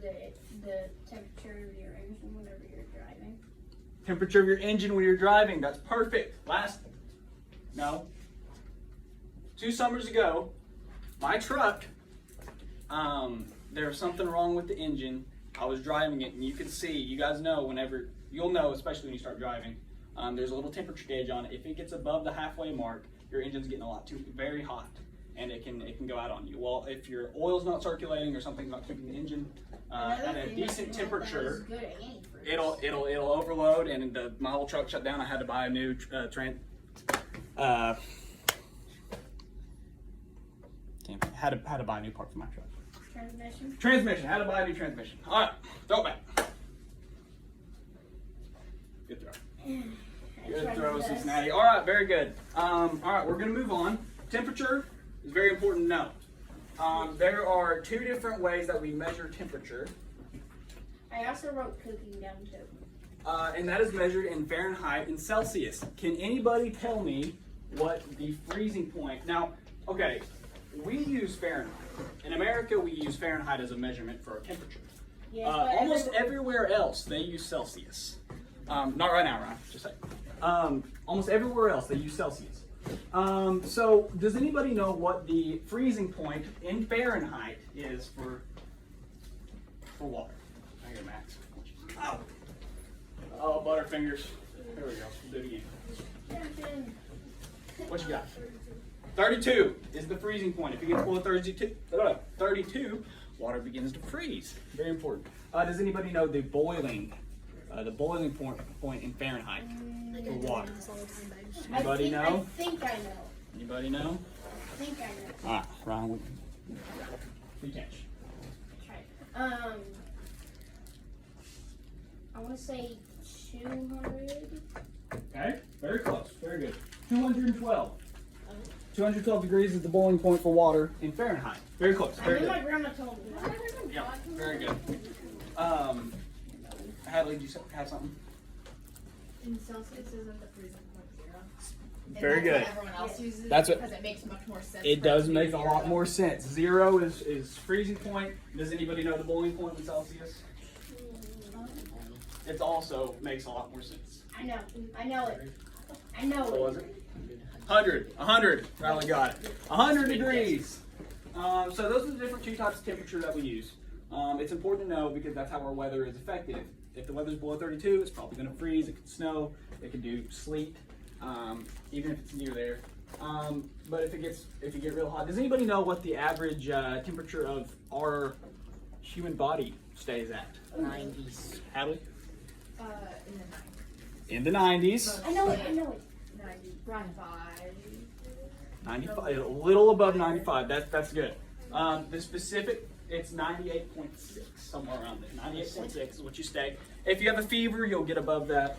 the temperature of your engine whenever you're driving. Temperature of your engine when you're driving. That's perfect. No. 2 summers ago, my truck, there was something wrong with the engine. I was driving it, and you can see, you guys know you'll know, especially when you start driving, there's a little temperature gauge on it. If it gets above the halfway mark, your engine's getting very hot, and it can go out on you. Well, if your oil's not circulating or something's not keeping the engine at a decent temperature, it'll overload, and my whole truck shut down. I had to buy a new had to buy a new part for my truck. Transmission. Had to buy a new transmission. All right, throw it back. Good throw. Good throw, Cincinnati. All right, very good. All right, we're going to move on. Temperature is very important to know. There are 2 different ways that we measure temperature. I also wrote cooking down too. And that is measured in Fahrenheit and Celsius. Can anybody tell me what the freezing point? Now, okay, we use Fahrenheit. In America, we use Fahrenheit as a measurement for our temperature. Yes, Almost everywhere else, they use Celsius. Not right now, Ryan, just saying. Almost everywhere else, they use Celsius. So, does anybody know what the freezing point in Fahrenheit is for water? I got Max. Oh, Butterfingers. There we go. We'll do it again. What you got? 32 is the freezing point. If you get below 32, water begins to freeze. Very important. Does anybody know the boiling point in Fahrenheit for water? Anybody know? I think I know. Anybody know? I think I know. All right, Ron. You catch. Try it. I want to say 200. Okay, very close. Very good. 212. 212 degrees is the boiling point for water in Fahrenheit. Very close. Very good. My grandma told me. Yeah, very good. Hadley, did you have something? In Celsius, isn't the freezing point 0? And Very good. What everyone else uses That's what- because it makes much more sense. It for does to be make a 0. lot more sense. 0 is freezing point. Does anybody know the boiling point in Celsius? It also makes a lot more sense. I know it. I know What it. was it? 100. Riley got it. 100 degrees. So those are the different 2 types of temperature that we use. It's important to know because that's how our weather is affected. If the weather's below 32, it's probably going to freeze. It could snow. It could do sleet, even if it's near there. But if you get real hot, does anybody know what the average temperature of our human body stays at? 90s. Hadley? In the 90s. In the 90s. I know it. 95. 95, a little above 95. That's good. The specific, it's 98.6, somewhere around there. 98.6 is what you stay. If you have a fever, you'll get above that.